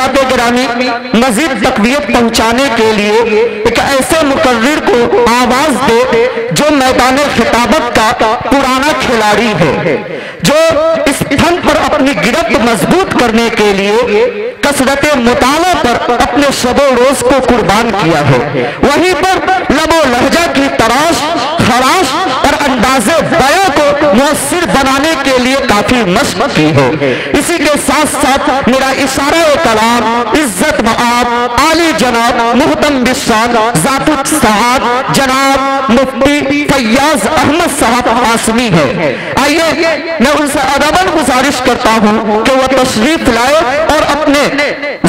हज़रात गिरामी, मजीद तक़वियत पहुँचाने के लिए एक ऐसे मुकर्रिर को आवाज़ दे जो मैदान खिताबत का पुराना खिलाड़ी है, जो इस फन पर अपनी गिरफ्त मजबूत करने के लिए कसरत मुताला पर अपने शबो रोज को कुर्बान किया है। वहीं पर लबो लहजा की तराश, खराश और अंदाजे बयां को मुअस्सिर बनाने के लिए काफी मशक की है। इसी के साथ साथ मेरा इशारा कलाम इज्जत मआब आली जनाब मुहतम बिशान ज़ातुत सआद जनाब मुफ्ती फैयाज अहमद साहब आसमी है। आइए मैं उनसे अदबन गुजारिश करता हूँ कि वह तशरीफ लाए और अपने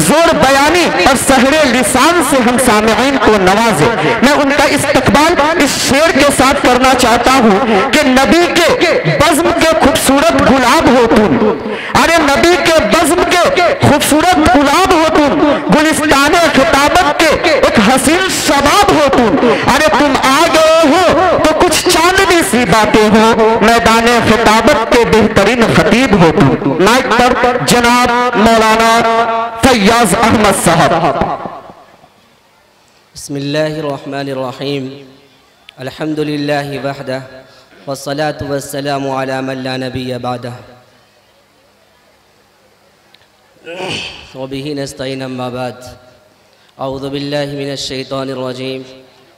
जोर बयानी और सहरे लिसान से हम सामईन को नवाजे। मैं उनका इस्तकबाल इस शेर के साथ करना चाहता हूँ कि नबी के बज़्म के खूबसूरत गुलाब हो तुम, अरे नबी के बज़्म के खूबसूरत गुलाब हो तुम, गुलिस्तान खिताबत के एक हसीन शबाब हो तुम, अरे तुम आ गए हो तो कुछ चांदनी सी बातें हो, मैदान खिताबत के बेहतरीन खतीब हो तुम। माइक पर जनाब मौलाना फैयाज अहमद साहब। बिस्मिल्लाहिर्रहमानिर्रहीम, अल्हम्दुलिल्लाहि वहदह वस्सलातु वस्सलामु अला मन ला नबिय्य बअदह व बिही नस्तईन अम्मा बाद। अऊज़ु बिल्लाहि मिनश शैतानिर रजीम,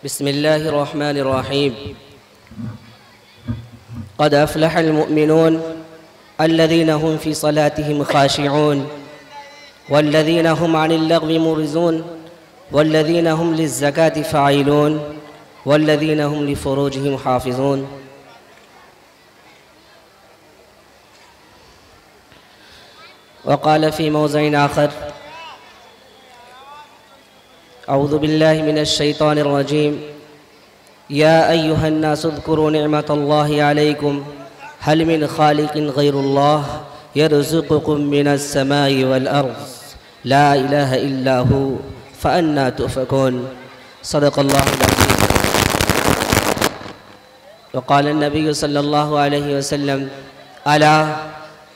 बिस्मिल्लाहिर्रहमानिर्रहीम। क़द अफ़लहल मुअमिनून अल्लज़ीना हुम फ़ी सलातिहिम ख़ाशिऊन वल्लज़ीना हुम अनिल लग़्वी मुरिज़ून वल्लज़ीना हुम लिज़्ज़काति फ़ाइलून वल्लज़ीना हुम लिफ़ुरूजिहिम हाफ़िज़ून। वक़ाल फ़ी मौज़िन आख़र अऊज़ु बिल्लाहि मिनश शैतानिर रजीम, या अय्युहन्नासु उज़्कुरू निअमतल्लाहि अलैकुम हल मिन ख़ालिक़िन ग़ैरुल्लाह यरज़ुक़ुकुम मिनस समाई वल अर्ज़ ला इलाहा इल्ला हु फ़अन्ना तुफ़कून। सदक़ल्लाहुल अज़ीम। वक़ाल नबी सल्लल्लाहु अलैहि वसल्लम, अला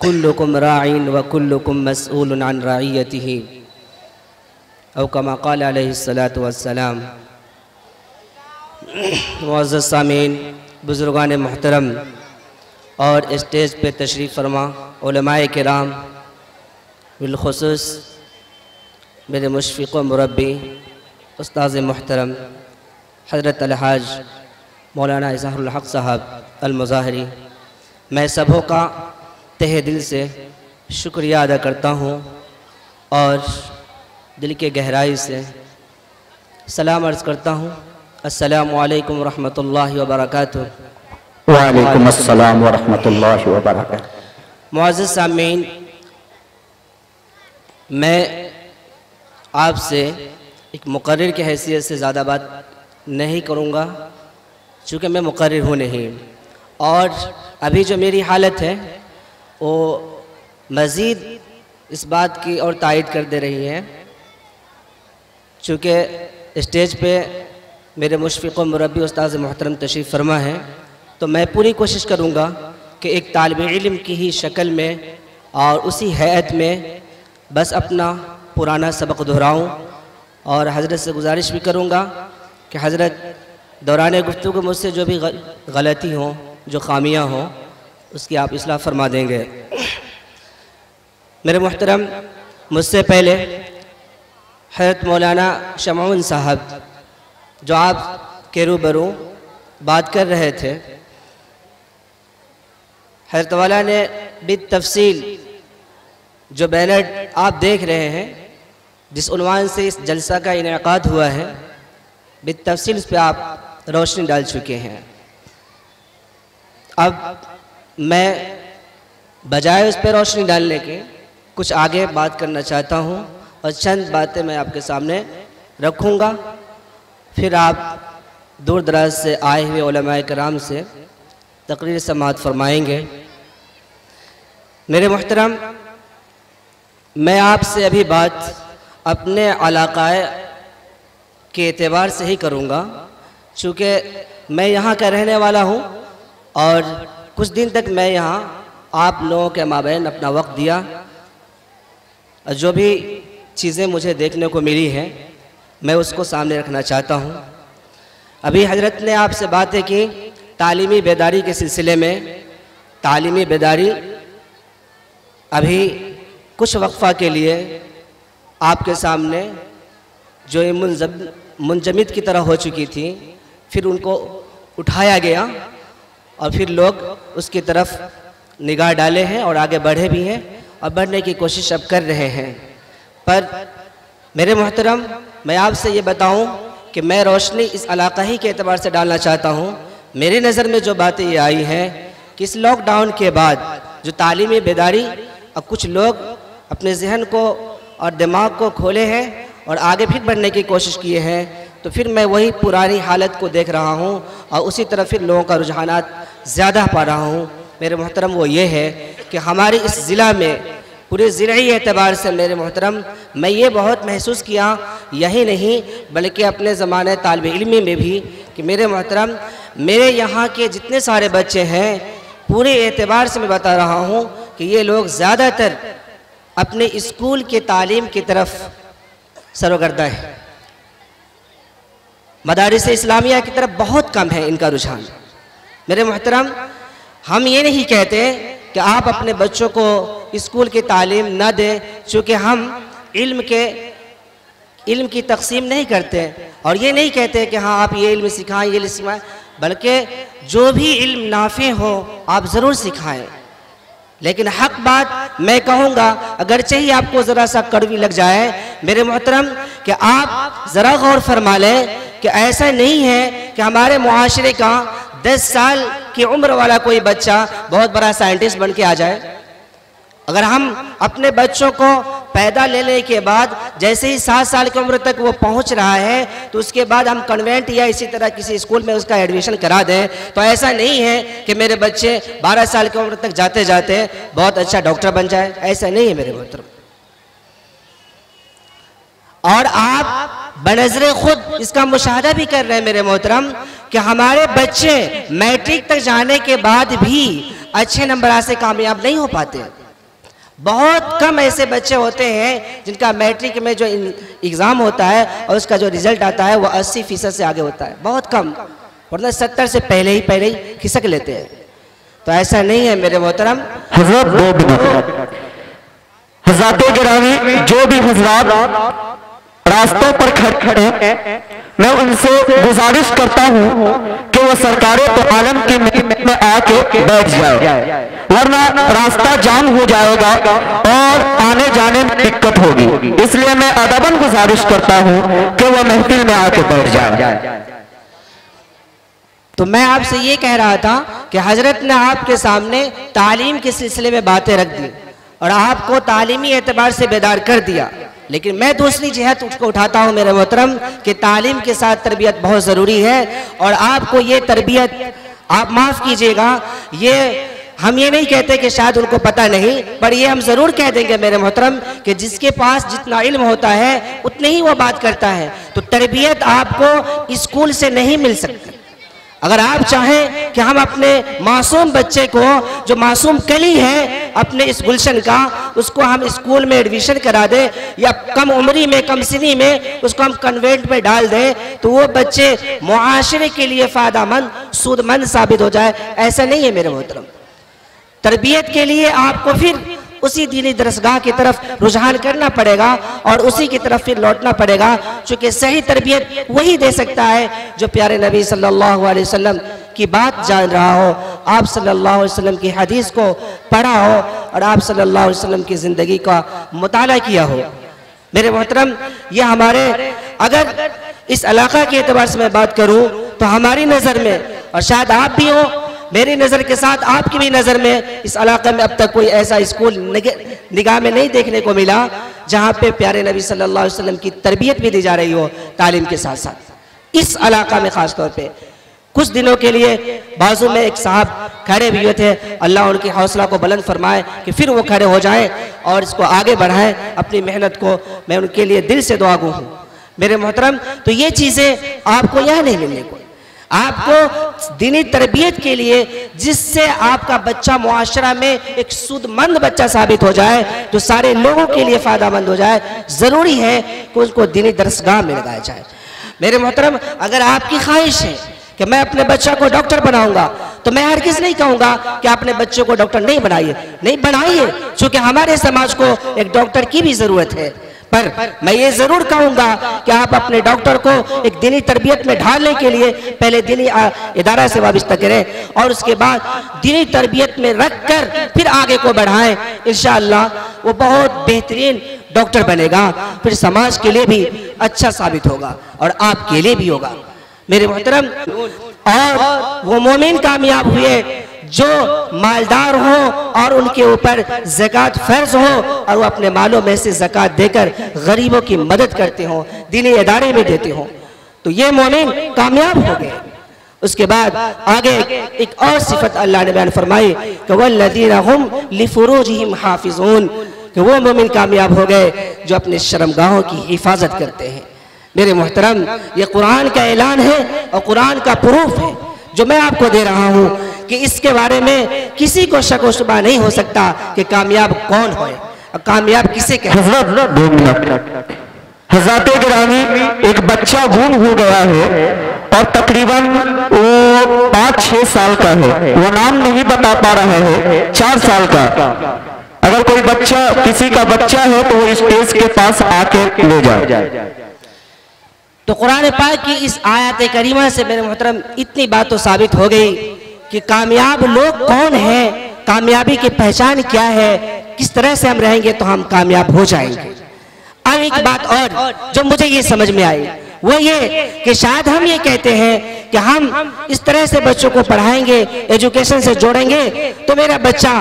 कुल्लुकुम राइन व कुल्लुकुम मसऊलुन अन रइयतिही, औ कमा क़ाल अलैहिस्सलातु वस्सलाम। मुअज़्ज़ज़ सामीन, बुज़ुर्गान मोहतरम और स्टेज पे तशरीफ़ फरमा उलमाए किराम, बिलख़ुसूस मेरे मुशफ़िक़ व मुरब्बी उस्ताज़ मोहतरम हज़रत अलहाज मौलाना इज़हारुल हक़ साहब अल-मुज़ाहिरी, मैं सबों का तहे दिल से शुक्रिया अदा करता हूँ और दिल के गहराई से सलाम अर्ज़ करता हूँ। अस्सलामु अलैकुम रहमतुल्लाहि व बरकातुहू। वालेकुम अस्सलाम व रहमतुल्लाहि व बरकातुहू। मुअज़्ज़ज़ सामीन, मैं आपसे एक मुक़र्रिर की हैसियत से ज़्यादा बात नहीं करूँगा, चूँकि मैं मुक़र्रिर हूँ नहीं, और अभी जो मेरी हालत है वो मज़ीद इस बात की और तायद कर दे रही है। चूँकि स्टेज पे मेरे मुशफ़िक़ व मुरब्बी उस्ताज़ मोहतरम तशरीफ़ फरमा है, तो मैं पूरी कोशिश करूँगा कि एक तालिब इल्म की ही शक्ल में और उसी हैत में बस अपना पुराना सबक दोहराऊँ, और हज़रत से गुजारिश भी करूँगा कि हज़रत दौरान गुफ्तगू मुझसे जो भी गलती हो, जो खामियाँ हों, उसकी आप इस्लाह फरमा देंगे। मेरे मोहतरम, मुझसे पहले हज़रत मौलाना शमऊन साहब जो आप के रूबरू बात कर रहे थे, हज़रत वाला ने बितफ़सील जो बैनर आप देख रहे हैं, जिस उन्वान से इस जलसा का इनेकाद हुआ है, बितफ़सील इस पर आप रोशनी डाल चुके हैं। अब मैं बजाय उस पर रोशनी डालने के कुछ आगे बात करना चाहता हूँ और चंद बातें मैं आपके सामने रखूँगा, फिर आप दूर दराज से आए हुए उलमाए किराम से तकरीर समाअत फरमाएंगे। मेरे मोहतरम, मैं आपसे अभी बात अपने इलाक़े के एतबार से ही करूँगा, चूँकि मैं यहाँ का रहने वाला हूँ और कुछ दिन तक मैं यहाँ आप लोगों के माबैन अपना वक्त दिया। जो भी चीज़ें मुझे देखने को मिली हैं, मैं उसको सामने रखना चाहता हूँ। अभी हजरत ने आपसे बातें की तालीमी बेदारी के सिलसिले में। तालीमी बेदारी अभी कुछ वक्फ़ा के लिए आपके सामने जो ये मुंजमद की तरह हो चुकी थी, फिर उनको उठाया गया और फिर लोग उसकी तरफ निगाह डाले हैं और आगे बढ़े भी हैं और बढ़ने की कोशिश अब कर रहे हैं। पर मेरे मोहतरम, मैं आपसे ये बताऊं कि मैं रोशनी इस इलाक़ा ही के एतबार से डालना चाहता हूं। मेरी नज़र में जो बातें ये आई हैं कि इस लॉकडाउन के बाद जो तालीमी बेदारी, अब कुछ लोग अपने जहन को और दिमाग को खोले हैं और आगे फिर बढ़ने की कोशिश किए हैं, तो फिर मैं वही पुरानी हालत को देख रहा हूँ और उसी तरफ फिर लोगों का रुझानात ज़्यादा पा रहा हूँ। मेरे मोहतरम, वो ये है कि हमारे इस ज़िला में पूरे ज़िलाई एतबार से मेरे मोहतरम मैं ये बहुत महसूस किया, यही नहीं बल्कि अपने ज़माने तालिब इल्मी में भी, कि मेरे मोहतरम मेरे यहाँ के जितने सारे बच्चे हैं पूरे एतबार से मैं बता रहा हूँ कि ये लोग ज़्यादातर अपने स्कूल के तालीम की तरफ सरगर्दा है। मदारिस इस्लामिया की तरफ बहुत कम है इनका रुझान। मेरे मोहतरम, हम ये नहीं कहते कि आप अपने बच्चों को स्कूल की तालीम न दें, चूँकि हम इल्म की तकसीम नहीं करते और ये नहीं कहते कि हाँ आप ये इल्म सिखाएं, ये इल्म सिखाएं, बल्कि जो भी इल्म नाफे हो आप ज़रूर सिखाएं। लेकिन हक बात मैं कहूँगा, अगरचे ही आपको ज़रा सा कड़वी लग जाए मेरे मोहतरम, कि आप ज़रा गौर फरमा लें कि ऐसा नहीं है कि हमारे मुआशरे का 10 साल की उम्र वाला कोई बच्चा बहुत बड़ा साइंटिस्ट बन के आ जाए। अगर हम अपने बच्चों को पैदा लेने के बाद जैसे ही 7 साल की उम्र तक वो पहुंच रहा है तो उसके बाद हम कन्वेंट या इसी तरह किसी स्कूल में उसका एडमिशन करा दें, तो ऐसा नहीं है कि मेरे बच्चे 12 साल की उम्र तक जाते जाते बहुत अच्छा डॉक्टर बन जाए, ऐसा नहीं है मेरे मोहतरम। और आप बनज़रे खुद इसका मुशाहदा भी कर रहे हैं मेरे मोहतरम कि हमारे बच्चे मैट्रिक तक जाने के बाद भी अच्छे नंबर से कामयाब नहीं हो पाते। बहुत कम ऐसे बच्चे होते हैं जिनका मैट्रिक में जो एग्ज़ाम होता है और उसका जो रिज़ल्ट आता है वो 80% से आगे होता है, बहुत कम, वरना 70 से पहले ही खिसक लेते हैं। तो ऐसा नहीं है मेरे मोहतरम। हज़रात गिरामी, जो भी हज़रात रास्तों पर खड़े हैं, मैं उनसे गुजारिश करता हूँ कि वो सरकारों तो आलम की महफिल में आके बैठ जाए, वरना रास्ता जाम हो जाएगा और आने जाने में दिक्कत होगी। इसलिए मैं अदबन गुजारिश करता हूँ कि वो महफिल में आके बैठ जाए। तो मैं आपसे ये कह रहा था कि हजरत ने आपके सामने तालीम के सिलसिले में बातें रख दी और आपको तालीमी एतबार से बेदार कर दिया, लेकिन मैं दूसरी जिहत उसको उठाता हूँ मेरे मोहतरम कि तालीम के साथ तरबियत बहुत ज़रूरी है। और आपको ये तरबियत, आप माफ़ कीजिएगा, ये हम ये नहीं कहते कि शायद उनको पता नहीं, पर ये हम ज़रूर कह देंगे मेरे मोहतरम कि जिसके पास जितना इल्म होता है उतने ही वो बात करता है। तो तरबियत आपको स्कूल से नहीं मिल सकती। अगर आप चाहें कि हम अपने मासूम बच्चे को, जो मासूम कली है अपने इस गुलशन का, उसको हम स्कूल में एडमिशन करा दें या कम उम्री में, कम सिनी में उसको हम कन्वेंट में डाल दें, तो वो बच्चे मुआशरे के लिए फ़ायदामंद, सूदमंद साबित हो जाए, ऐसा नहीं है मेरे मोहतरम। तरबियत के लिए आपको फिर उसी दीनी दरसगाह की तरफ रुझान करना पड़ेगा और उसी की तरफ फिर लौटना पड़ेगा, चूँकि सही तरबियत वही दे सकता है जो प्यारे नबी सल्लल्लाहु अलैहि वसल्लम की बात जान रहा हो, आप सल्लल्लाहु अलैहि वसल्लम की हदीस को पढ़ा हो और आप सल्लल्लाहु अलैहि वसल्लम की ज़िंदगी का मुताला किया हो। मेरे मोहतरम, ये हमारे, अगर इस इलाका के एतबार से मैं बात करूँ तो हमारी नज़र में, और शायद आप भी हो मेरी नज़र के साथ आपकी भी नज़र में, इस इलाके में अब तक कोई ऐसा स्कूल निगाह में नहीं देखने को मिला जहाँ पे प्यारे नबी सल्लल्लाहु अलैहि वसल्लम की तरबियत भी दी जा रही हो तालीम के साथ साथ। इस इलाका में ख़ास तौर पे कुछ दिनों के लिए बाजू में एक साहब खड़े भी हुए थे, अल्लाह उनकी हौसला को बुलंद फरमाए कि फिर वो खड़े हो जाएं और इसको आगे बढ़ाएं अपनी मेहनत को, मैं उनके लिए दिल से दुआ गो हूँ मेरे मोहतरम। तो ये चीज़ें आपको यहाँ नहीं मिलने को, आपको दीनी तरबियत के लिए, जिससे आपका बच्चा मुआशरा में एक सूदमंद बच्चा साबित हो जाए, जो सारे लोगों के लिए फ़ायदेमंद हो जाए, ज़रूरी है कि उसको दीनी दरसगाह में लगाया जाए। मेरे मोहतरम, अगर आपकी ख्वाहिश है कि मैं अपने बच्चा को डॉक्टर बनाऊंगा, तो मैं हरगिज़ नहीं कहूँगा कि अपने बच्चे को डॉक्टर नहीं बनाइए, नहीं बनाइए, क्योंकि हमारे समाज को एक डॉक्टर की भी ज़रूरत है। पर मैं ये ज़रूर कहूँगा कि आप अपने डॉक्टर को एक दीनी तरबियत में ढालने के लिए पहले दीनी इदारा से वाबस्ता करें और उसके बाद दीनी तरबियत में रख कर फिर आगे को बढ़ाएं। इंशाअल्लाह वो बहुत बेहतरीन डॉक्टर बनेगा, फिर समाज के लिए भी अच्छा साबित होगा और आपके लिए भी होगा। मेरे मोहतरम, और वो मोमिन कामयाब हुए जो मालदार हो और उनके ऊपर ज़कात फ़र्ज हो और वो अपने मालों में से ज़कात देकर गरीबों की मदद करते हो, दीनी इदारे में देते हो, तो ये मोमिन कामयाब हो गए। उसके बाद आगे एक और सिफत अल्लाह ने बयान फरमाई कि वल्लज़ीना हुम लिफ़ुरूजिहिम हाफ़िज़ून, कि वो मोमिन कामयाब हो गए जो अपने शर्मगाहों की हिफाजत करते हैं। मेरे मोहतरम, ये कुरान का ऐलान है और कुरान का प्रूफ है जो मैं आपको दे रहा हूँ कि इसके बारे में किसी को शक व शुबा नहीं हो सकता कि कामयाब कौन है और कामयाब किसे कहते हैं। हज़रात गिरामी, एक बच्चा गुम हो गया है और तकरीबन वो 5-6 साल का है, वो नाम नहीं बता पा रहा है, 4 साल का। अगर कोई बच्चा, किसी का बच्चा है तो वो स्टेज के पास आके ले जाए। तो कुरान पाक की इस आयत करीमा से मेरे मोहतरम इतनी बात तो साबित हो गई कि कामयाब लोग कौन हैं, कामयाबी की पहचान क्या है, किस तरह से हम रहेंगे तो हम कामयाब हो जाएंगे। अब एक बात और जो मुझे ये समझ में आई वो ये कि शायद हम ये कहते हैं कि हम इस तरह से बच्चों को पढ़ाएंगे, एजुकेशन से जोड़ेंगे तो मेरा बच्चा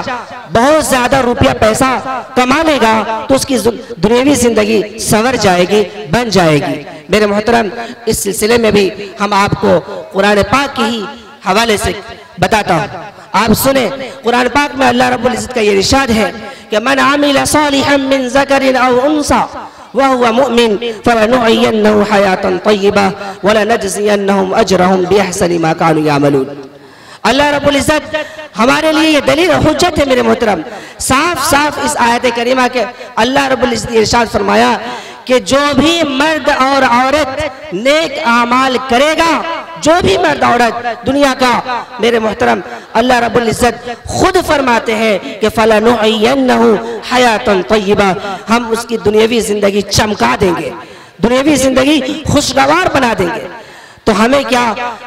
बहुत ज़्यादा रुपया पैसा कमा लेगा तो उसकी दुनियावी ज़िंदगी संवर जाएगी, बन जाएगी। मेरे मोहतरम, इस सिलसिले में भी हम आपको कुरान पाक के ही हवाले से बताता हूँ। आप सुने, कुरान पाक में अल्लाह रब्बुल इज़्ज़त का ये इरशाद है कि मन आमिला सालिहन मिन ज़करिन औ उन्सा वहुवा मुमिन फलनुहयिन्नहु हयातन तय्यिबा वलनजज़ियन्नहुम अजरहुम बिअहसनि मा कानू यअमलून। अल्लाह रब्बुल इज़्ज़त हमारे लिए ये दलील हुज्जत है। मेरे मोहतरम, साफ साफ इस आयत करीमा के अल्लाह रब्बुल इज़्ज़त ने इरशाद फरमाया कि जो भी मर्द और औरत नेक आमाल करेगा, जो भी मर्द औरत दुनिया का, मेरे मोहतरम अल्लाह रब्बुल इज़्ज़त खुद फरमाते हैं कि फलनुहयिन्नहु हयातन तय्यिबा, हम उसकी दुनियावी ज़िंदगी चमका देंगे, दुनियावी ज़िंदगी खुशगवार बना देंगे। तो हमें क्या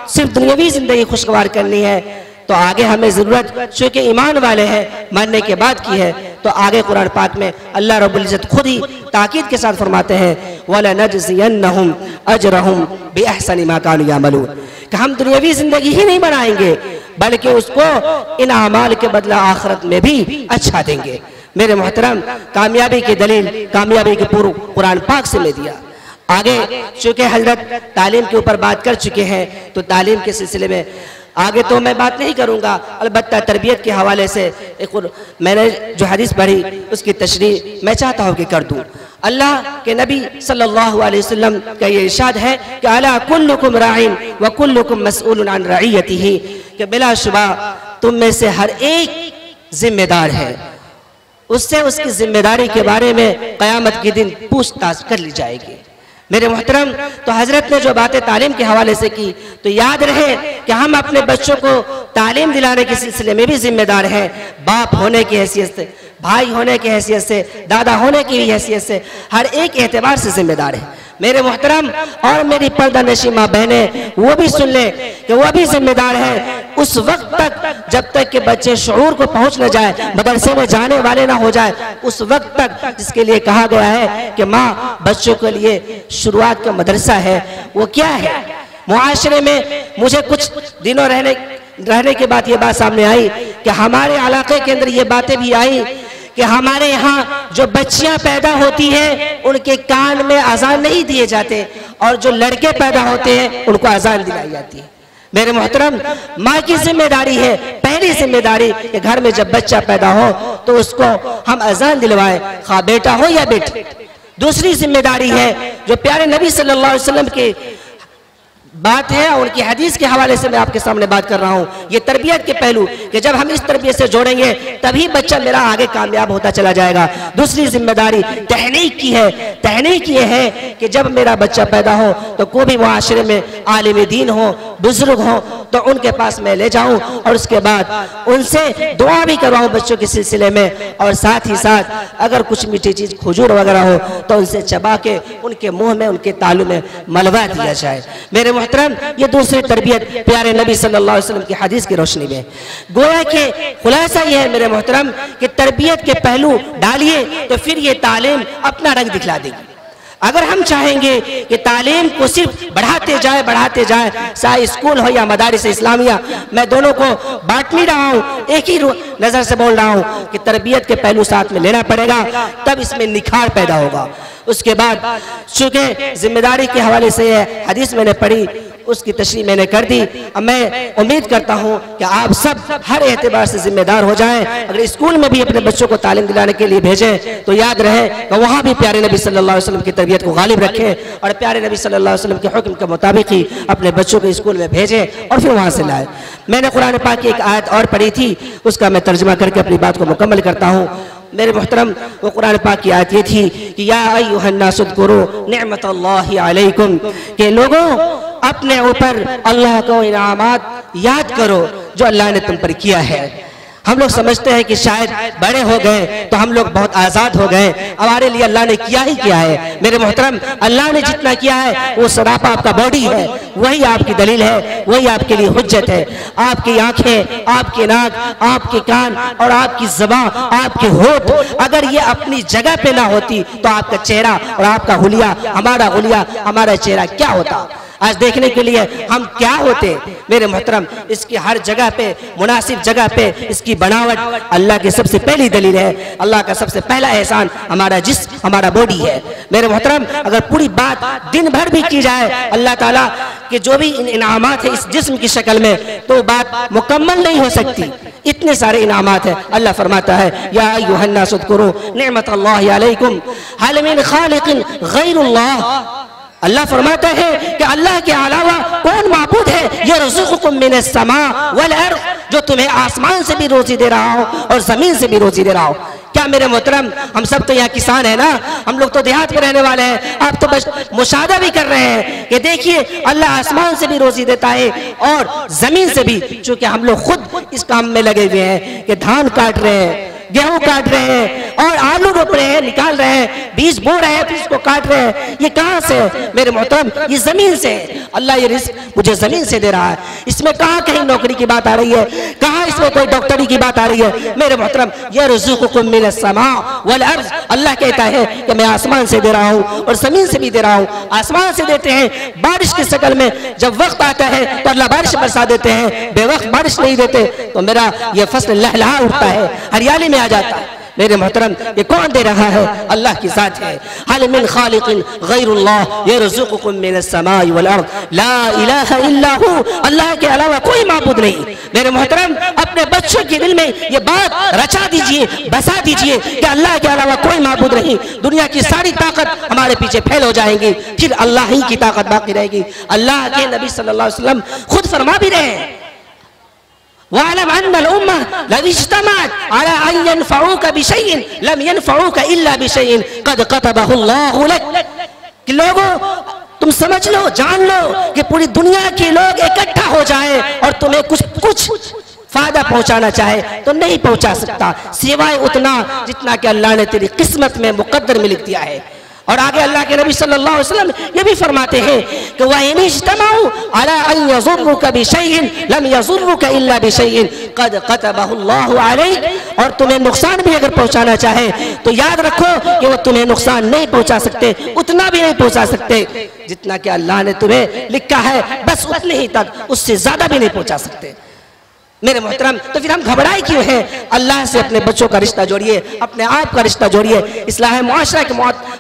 सिर्फ दुनियावी ज़िंदगी खुशगवार करनी है? तो आगे हमें ज़रूरत, चूँकि ईमान वाले हैं, मरने के बाद की है, तो आगे कुरान पाक में अल्लाह रब्बुल इज़्ज़त खुद ही ताकीद के साथ फरमाते हैं वलनजज़ियन्नहुम अजरहुम बिअहसनि मा कानू यअमलून, कि हम दुनियावी ज़िंदगी ही नहीं बनाएंगे बल्कि उसको इन अमाल के बदला आखिरत में भी अच्छा देंगे। मेरे मोहतरम, कामयाबी की दलील कामयाबी के पूर्व कुरान पाक से ले दिया। आगे चूँकि हजरत तालीम के ऊपर बात कर चुके हैं तो तालीम के सिलसिले में आगे तो मैं बात नहीं करूंगा, अलबत्ता तरबियत के हवाले से एक मैंने जो हदीस पढ़ी उसकी तशरीह मैं चाहता हूँ कि कर दूँ। अल्लाह के नबी सल्लल्लाहु अलैहि वसल्लम का ये इरशाद है कि अला कुल्लुकुम राइन व कुल्लुकुम मसऊलुन अन रइयतिही, कि बिलाशुबा तुम में से हर एक जिम्मेदार है, उससे उसकी जिम्मेदारी के बारे में क़यामत के दिन पूछताछ कर ली जाएगी। मेरे मोहतरम, तो हजरत ने जो बातें तालीम के हवाले से की, तो याद रहे कि हम अपने बच्चों को तालीम दिलाने के सिलसिले में भी जिम्मेदार हैं, बाप होने की हैसियत से, भाई होने की हैसियत से, दादा होने की हैसियत से, हर एक एतबार से जिम्मेदार है। मेरे मोहतरम और मेरी पर्दा नशीमा बहनें वो भी सुन ले कि वो भी जिम्मेदार है उस वक्त तक जब तक कि बच्चे शऊर को पहुंच न जाए, मदरसे में जाने वाले ना हो जाए, उस वक्त तक जिसके लिए कहा गया है कि माँ बच्चों के लिए शुरुआत का मदरसा है। वो क्या है? मुआशरे में मुझे कुछ दिनों रहने के बाद ये बात सामने आई कि हमारे इलाके के अंदर ये बातें भी आई कि हमारे यहाँ जो बच्चियां पैदा होती हैं उनके कान में अजान नहीं दिए जाते और जो लड़के पैदा होते हैं उनको अजान दिलाई जाती है। मेरे मोहतरम, माँ की जिम्मेदारी है, पहली जिम्मेदारी कि घर में जब बच्चा पैदा हो तो उसको हम अजान दिलवाएं, खा बेटा हो या बेटी। दूसरी जिम्मेदारी है जो प्यारे नबी सल्लल्लाहु अलैहि वसल्लम के बात है और उनकी हदीस के हवाले से मैं आपके सामने बात कर रहा हूँ। ये तरबियत के पहलू कि जब हम इस तरबियत से जोड़ेंगे तभी बच्चा मेरा आगे कामयाब होता चला जाएगा। दूसरी जिम्मेदारी तहनीक की है। तहनीक ये है कि जब मेरा बच्चा पैदा हो तो कोई भी मुआशरे में आलिम दीन हो, बुजुर्ग हो, तो उनके पास मैं ले जाऊं और उसके बाद उनसे दुआ भी करवाऊं बच्चों के सिलसिले में, और साथ ही साथ अगर कुछ मीठी चीज खजूर वगैरह हो तो उनसे चबा के उनके मुंह में, उनके तालू में मलवा दिया जाए। मेरे मोहतरम, ये दूसरी तरबियत प्यारे नबी सल्लल्लाहु अलैहि वसल्लम की हदीस की रोशनी में गोया के खुलासा ये है मेरे मोहतरम कि तरबियत के पहलू डालिए तो फिर ये तालीम अपना रंग दिखला देगी। अगर हम चाहेंगे कि तालीम को सिर्फ बढ़ाते जाए चाहे स्कूल हो या मदारिस इस्लामिया, मैं दोनों को बांट नहीं रहा हूँ, एक ही नज़र से बोल रहा हूँ कि तरबियत के पहलू साथ में लेना पड़ेगा, तब इसमें निखार पैदा होगा। उसके बाद चूंकि जिम्मेदारी के हवाले से हदीस मैंने पढ़ी, उसकी तशरीह मैंने कर दी। अब मैं उम्मीद करता हूँ कि आप सब हर एतबार से जिम्मेदार हो जाएं। अगर स्कूल में भी अपने बच्चों को तालीम दिलाने के लिए भेजें तो याद रहे कि वहाँ भी प्यारे नबी सल्लल्लाहु अलैहि वसल्लम की तरबियत को गालिब रखें और प्यारे नबी सल्लल्लाहु अलैहि वसल्लम के हुक्म के मुताबिक ही अपने बच्चों को स्कूल में भेजें और फिर वहाँ से लाएं। मैंने कुरान पाक की एक आयत और पढ़ी थी, उसका मैं तर्जुमा करके अपनी बात को मुकम्मल करता हूँ। मेरे मोहतरम, वो कुरान पाक की आयत ये थी कि या अय्युहन्नास उज़्कुरू निअमतल्लाहि अलैकुम, के लोगों अपने ऊपर अल्लाह को इनामात याद करो जो अल्लाह ने तुम पर किया है। हम लोग समझते हैं कि शायद बड़े हो गए तो हम लोग बहुत आज़ाद हो गए, हमारे लिए अल्लाह ने किया ही किया है। मेरे मोहतरम, अल्लाह ने जितना किया है वो सरापा आपका बॉडी है, वही आपकी दलील है, वही आपके लिए हुज्जत है। आपकी आंखें, आपके नाक, आपके कान और आपकी ज़बान, आपके होठ अगर ये अपनी जगह पे ना होती तो आपका चेहरा और आपका हुलिया, हमारा चेहरा क्या होता? आज देखने के लिए हम क्या होते। मेरे मोहतरम, इसकी हर जगह पे, मुनासिब जगह पे इसकी बनावट अल्लाह की सबसे पहली दलील है। अल्लाह का सबसे पहला एहसान हमारा जिस्म, हमारा बॉडी है। मेरे मोहतरम, अगर पूरी बात दिन भर भी की जाए अल्लाह ताला के जो भी इनामात है इस जिस्म की शक्ल में, तो बात मुकम्मल नहीं हो सकती। इतने सारे इनामात है। अल्लाह फरमाता है या अय्युहन्नास उज़्कुरू निअमतल्लाहि अलैकुम हल मिन खालिकिन गैरुल्लाह। अल्लाह फरमाता है कि अल्लाह के अलावा कौन माबूद है यरज़ुकुकुम मिनस समा वल अर्ज़, जो तुम्हें आसमान से भी रोजी दे रहा हो और जमीन से भी रोजी दे रहा हो। क्या मेरे मोहतरम, हम सब तो यहाँ किसान है ना, हम लोग तो देहात में रहने वाले हैं। आप तो बस मुशाहदा भी कर रहे हैं कि देखिए अल्लाह आसमान से भी रोजी देता है और जमीन से भी, चूंकि हम लोग खुद इस काम में लगे हुए हैं कि धान काट रहे हैं, गेहूं काट रहे हैं और आलू रोप रहे हैं, निकाल रहे हैं, बीज बो रहे हैं, फिर इसको काट रहे हैं। ये कहाँ से है मेरे मोहतरम? ये जमीन से। अल्लाह ये रिस्क मुझे जमीन से दे रहा है। इसमें कहाँ कहीं नौकरी की बात आ रही है, कहाँ इसमें कोई डॉक्टरी की बात आ रही है? मेरे मोहतरम, यरज़ुकुकुम मिनस समा वल अर्ज़, अल्लाह कहता है कि मैं आसमान से दे रहा हूँ और जमीन से भी दे रहा हूँ। आसमान से देते हैं बारिश की शक्ल में, जब वक्त आता है तो अल्लाह बारिश बरसा देते हैं, बेवक्त बारिश नहीं देते तो मेरा ये फसल लहलहा उठता है, हरियाली में आ जाता है। मेरे मोहतरम, ये कौन दे रहा है? अल्लाह की ज़ात है। हल मिन खालिकिन गैरुल्लाह यरज़ुकुकुम मिनस समाई वल अर्ज़ ला इलाहा इल्ला हु, अल्लाह के अलावा कोई माबूद नहीं। मेरे मोहतरम, अपने बच्चों के दिल में ये बात रचा दीजिए, बसा दीजिए कि अल्लाह के अलावा कोई माबूद नहीं। दुनिया की सारी ताकत हमारे पीछे फैल हो जाएंगी, फिर अल्लाह ही की ताकत बाकी रहेगी। अल्लाह के नबी सल्लल्लाहु अलैहि वसल्लम खुद फरमा भी रहे हैं, वालम अन्नल उम्मा लव इज्तमाअत अला अन यनफऊका बिशैइन लम यनफऊका इल्ला बिशैइन क़द क़तबहु अल्लाहु लक। कि लोगों, तुम समझ लो, जान लो कि पूरी दुनिया के लोग इकट्ठा हो जाए और तुम्हें कुछ फायदा पहुंचाना चाहे तो नहीं पहुंचा सकता, सिवाय उतना जितना कि अल्लाह ने तेरी किस्मत में मुकद्दर में लिख दिया है। और आगे अल्लाह के नबी सल्लल्लाहु अलैहि वसल्लम ये भी फरमाते हैं कि वइन इज्तमाउ अला अन यज़ुर्रुका बिशैइन लम यज़ुर्रुका इल्ला बिशैइन क़द क़तबहु अल्लाहु अलैक। और तुम्हें नुकसान भी अगर पहुंचाना चाहे तो याद रखो कि वो तुम्हें नुकसान नहीं पहुंचा सकते, उतना भी नहीं पहुंचा सकते जितना कि अल्लाह ने तुम्हें लिखा है, बस उतने ही तक, उससे ज्यादा भी नहीं पहुंचा सकते। मेरे मोहतरम, तो फिर हम घबराए क्यों हैं? अल्लाह से अपने बच्चों का रिश्ता जोड़िए, अपने आप का रिश्ता जोड़िए। इस्लाह मुआशरा के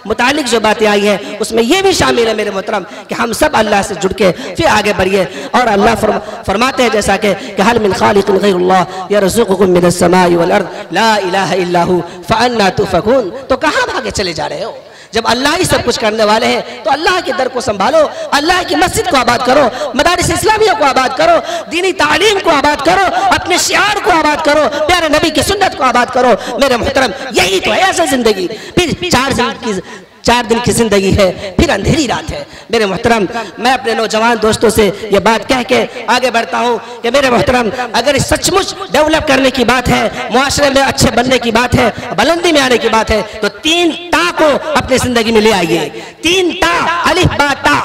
मुतालिक जो बातें आई हैं उसमें यह भी शामिल है मेरे मोहतरम कि हम सब अल्लाह से जुड़ के फिर आगे बढ़िए। और अल्लाह फरमाते हैं जैसा कि हल मिन खालिकिन गैरुल्लाह यरज़ुकुकुम मिनस समाई वल अर्ज़ ला इलाहा इल्ला हु फ़अन्ना तुफ़कून। तो कहाँ भागे चले जा रहे हो? जब अल्लाह ही सब कुछ करने वाले हैं तो अल्लाह के दर को संभालो, अल्लाह की मस्जिद को आबाद करो, मदारिस इस्लामिया को आबाद करो, दीनी तालीम को आबाद करो, अपने शियार को आबाद करो, प्यारे नबी की सुन्नत को आबाद करो। मेरे मोहतरम यही तो है असल जिंदगी। फिर 4 दिन की जिंदगी है, फिर अंधेरी रात है। मेरे मोहतरम मैं अपने नौजवान दोस्तों से ये बात कह के आगे बढ़ता हूँ कि मेरे मोहतरम अगर सचमुच डेवलप करने की बात है, मुआशरे में अच्छे बनने की बात है, बुलंदी में आने की बात है, तो 3 ता को अपनी जिंदगी में ले आइए। 3 ता, अलिफ बा ता,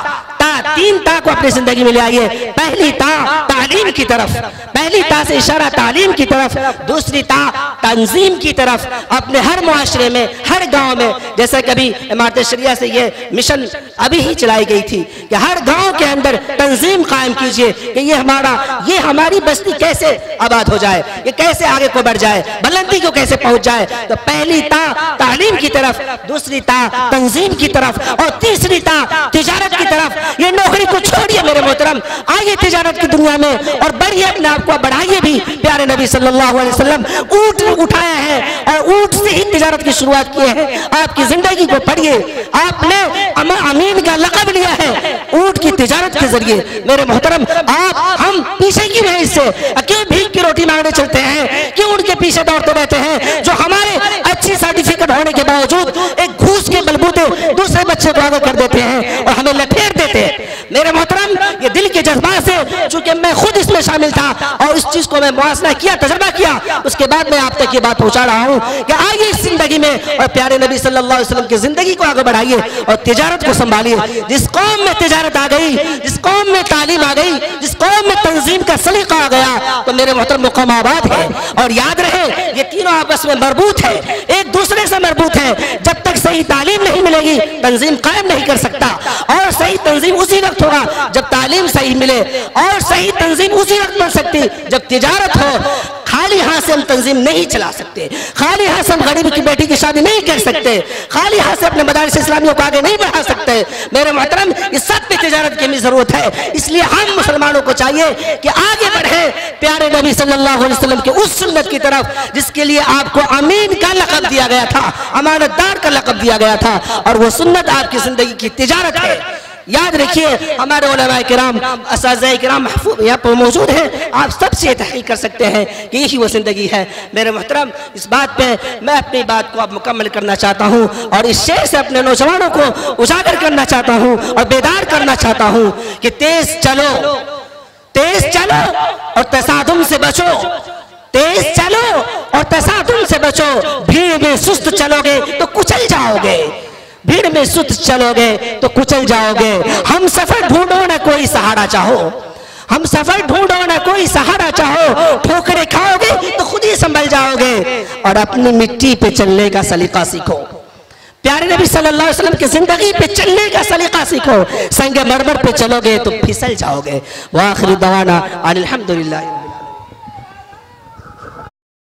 3 ता को अपनी जिंदगी में ले आइए। पहली ता तालीम की तरफ, पहली ता से इशारा तालीम की तरफ, दूसरी ता तंजीम की तरफ। अपने हर मुआशरे में, हर गांव में, जैसे कभी इमारत शरिया से ये मिशन अभी ही चलाई गई थी कि हर गांव के अंदर तंजीम कायम कीजिए कि ये हमारी बस्ती कैसे आबाद हो जाए, ये कैसे आगे को बढ़ जाए, बुलंदी को कैसे पहुंच जाए। तो पहली ता तालीम की तरफ, दूसरी ता तंजीम की तरफ और तीसरी ता तिजारत की तरफ। ये नौकरी को छोड़िए मेरे मोहतरम, आइए तिजारत की दुनिया में और बढ़िए, अपने आप को बढ़ाइए भी। प्यारे नबी सल्लल्लाहु अलैहि वसल्लम ऊंट उठाया है और ऊंट से ही तिजारत की शुरुआत की है। आपकी जिंदगी को पढ़िए, आपने अमीन का लक़ब लिया है ऊंट की तिजारत के जरिए। मेरे मोहतरम हम पीछे की वजह से क्यों भीख की रोटी मांगने चलते हैं, क्यों उनके पीछे दौड़ते रहते हैं जो हमारे अच्छी सर्टिफिकेट होने के बावजूद एक घूस के बलबूते दूसरे बच्चे को आगे कर देते हैं और हमें लठेर देते हैं। मेरे मोहतरम ये दिल के जज्बात से, चूंकि मैं खुद इसमें शामिल था और इस चीज को मैं मुआसना किया, तजर्बा किया, उसके बाद मैं आप तक ये बात पहुंचा रहा हूँ कि आइए इस जिंदगी में और प्यारे नबी सल्लल्लाहु अलैहि वसल्लम की जिंदगी को आगे बढ़ाइए और तिजारत को संभालिए। जिस कौम में तिजारत आ गई, जिस कौम में तालीम आ गई, जिस कौम में तंजीम का सलीका आ गया, तो मेरे मोहतरम वो कौम आबाद है। और याद रहे ये तीनों आपस में मरबूत है, एक दूसरे से मरबूत है। जब तक सही तालीम नहीं मिलेगी तंजीम कायम नहीं कर सकता, और सही तंजीम उसी वक्त होगा जब तालीम सही मिले, और सही तंजीम उसी वक्त बन सकती जब तिजारत हो। खाली हाथ से हम तंजीम नहीं चला सकते, खाली हाथ से हम गरीब की बेटी की शादी नहीं कर सकते, खाली हाथ से अपने मदारिस इस्लामियों को आगे नहीं बढ़ा सकते। मेरे मोहतरम इस सब पे तिजारत की भी जरूरत है। इसलिए हम मुसलमानों को चाहिए कि आगे बढ़े प्यारे नबी सल्लल्लाहु अलैहि वसल्लम के उस सुन्नत की तरफ जिसके लिए आपको अमीन का लक़ब दिया गया था, अमानतदार का लक़ब दिया गया था, और वो सुन्नत आपकी जिंदगी की तिजारत है। याद रखिए हमारे उलमाए किराम, असातिज़ाए किराम यहाँ पर मौजूद हैं, आप सबसे तहक़ीक़ कर सकते हैं कि यही वो ज़िंदगी है। मेरे मोहतरम इस बात पे मैं अपनी बात को अब मुकम्मल करना चाहता हूँ और इस शेर से अपने नौजवानों को उजागर करना चाहता हूँ और बेदार करना चाहता हूँ कि तेज चलो और तसादुम से बचो, तेज चलो और तसादुम से बचो। भीड़ में सुस्त चलोगे तो कुचल जाओगे, भीड़ में सुस्त चलोगे तो कुचल जाओगे। हम सफर ढूंढो ना कोई सहारा चाहो, हम सफर ढूंढो ना कोई सहारा चाहो। ठोकरे खाओगे तो खुद ही संभल जाओगे और अपनी मिट्टी पे चलने का सलीका सीखो। प्यारे नबी सल्लल्लाहु अलैहि वसल्लम की जिंदगी पे चलने का सलीका सीखो। संगे मरमर पे चलोगे तो फिसल जाओगे। व आखिर दवाना अनिल हम्दुलिल्लाह।